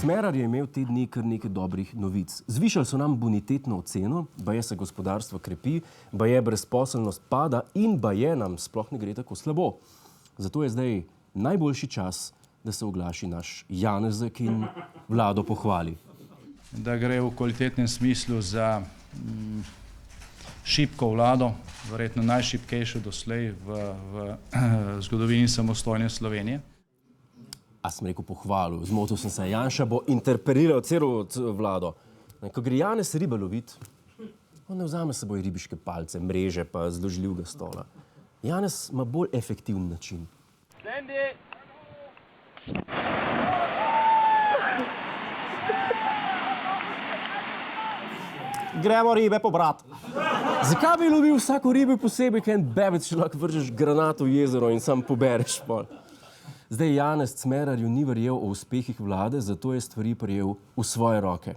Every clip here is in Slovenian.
Smerar je imel te dni kar nekaj dobrih novic. Zvišali so nam bonitetno oceno, baje se gospodarstvo krepi, baje brezposelnost pada in baje nam sploh ne gre tako slabo. Zato je zdaj najboljši čas, da se oglaši naš Janezek in vlado pohvali. Da gre v kvalitetnem smislu za šibko vlado, verjetno najšibkejšo doslej v zgodovini samostojne Slovenije. A sem rekel pohvalil, zmotil sem se, Janša bo interpeliral celo vlado. Ko gre Janez ribe lovit, on ne vzame s seboj ribiške palce, mreže pa zložljivega stola. Janez ima bolj efektiven način. Gremo ribe pobrat. Zakaj bi lovil vsako ribe posebej, kaj en bebec, če lahko vržeš granato v jezero in sam pobereš pol? Zdaj Janez Smerarju ni verjel o uspehih vlade, zato je stvari prijel v svoje roke.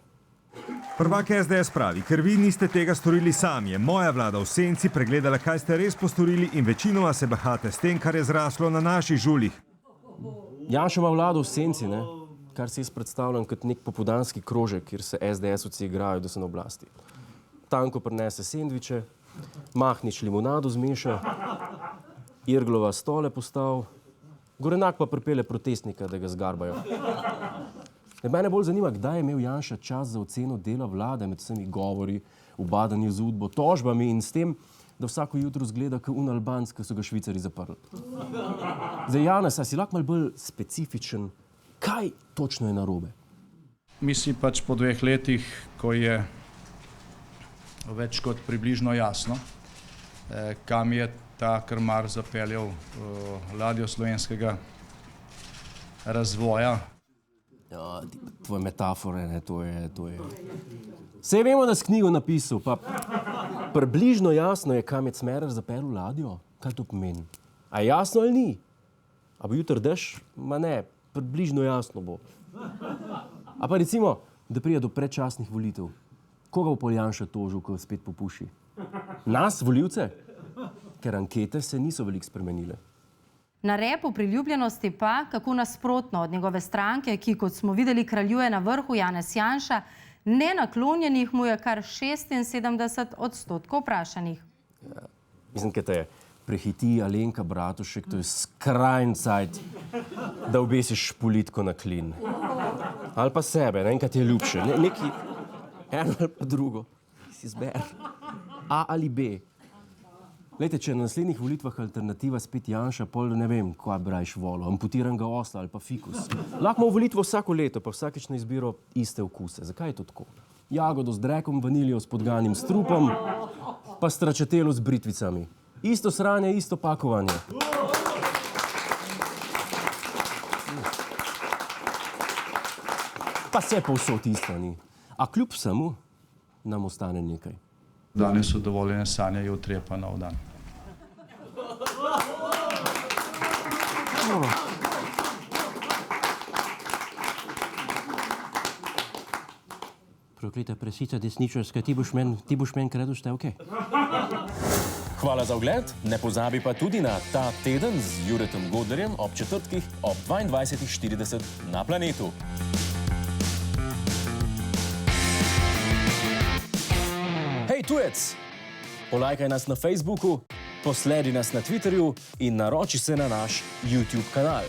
Prvak SDS pravi, ker vi niste tega storili sami, je moja vlada v senci pregledala, kaj ste res postorili in večinoma se bahate s tem, kar je zraslo na naših žuljih. Janša ima vlado v senci, ne? Kar si jaz predstavljam kot nek popoldanski krožek, kjer se SDS-ovci igrajo, da so na oblasti. Tanko prinese sendviče, Mahnič limonado zmeša, Irglova stole postav, Gorenak pa pripelje protestnika, da ga zgarbajo. Mene bolj zanima, kdaj je imel Janša čas za oceno dela vlade med vsemi govori, ubadanji z udbo, tožbami in s tem, da vsako jutro zgleda kot Albanc, ki so ga Švicari zaprli. Zdaj, Janez, a si lahko malo bolj specifičen, kaj točno je narobe? Mislim pač po 2 letih, ko je več kot približno jasno, kam je ta krmar zapeljal ladjo slovenskega razvoja. Ja, tvoje metafore, ne, to je. Saj vemo, da si knjigo napisal, pa približno jasno je, kam je Smerar zapeljal ladjo. Kaj to pomeni? A je jasno ali ni? A bo jutri dež? Ma ne, približno jasno bo. A pa recimo, da pride do predčasnih volitev. Koga bo pol Janša tožil, ko spet popuši? Nas, volivce? Ker ankete se niso veliko spremenile. Na repu priljubljenosti pa, kako nasprotno od njegove stranke, ki, kot smo videli, kraljuje na vrhu Janez Janša, nenaklonjenih mu je kar 76% vprašanih. Ja, mislim, kaj te je. Prehiti Alenka Bratušek, to je skrajni cajt, da obesiš politiko na klin. Ali pa sebe, ne, enkrat je ljubše. Neki eno ali pa drugo. Si izber. A ali B. Glejte, če na naslednjih volitvah alternativa spet Janša, pol ne vem, kaj brajš volo, amputiranega osla ali pa fikus. Lahko imamo volitvo vsako leto, pa vsakič na izbiro iste okuse. Zakaj je to tako? Jagodo z drekom, vaniljo s podganim strupom, pa stračatelo z britvicami. Isto sranje, isto pakovanje. Pa se povsod isto ni. A kljub vsemu nam ostane nekaj. Danes so dovoljene sanje, jutri je pa nov dan. Prokleta presica desničarska, ti boš men kradel števke. Hvala za ogled, ne pozabi pa tudi na Ta teden z Juretom Godlerjem ob četrtkih ob 22:40 na Planetu. Hej tujec, polajkaj nas na Facebooku, posledi nas na Twitterju in naroči se na naš YouTube kanal.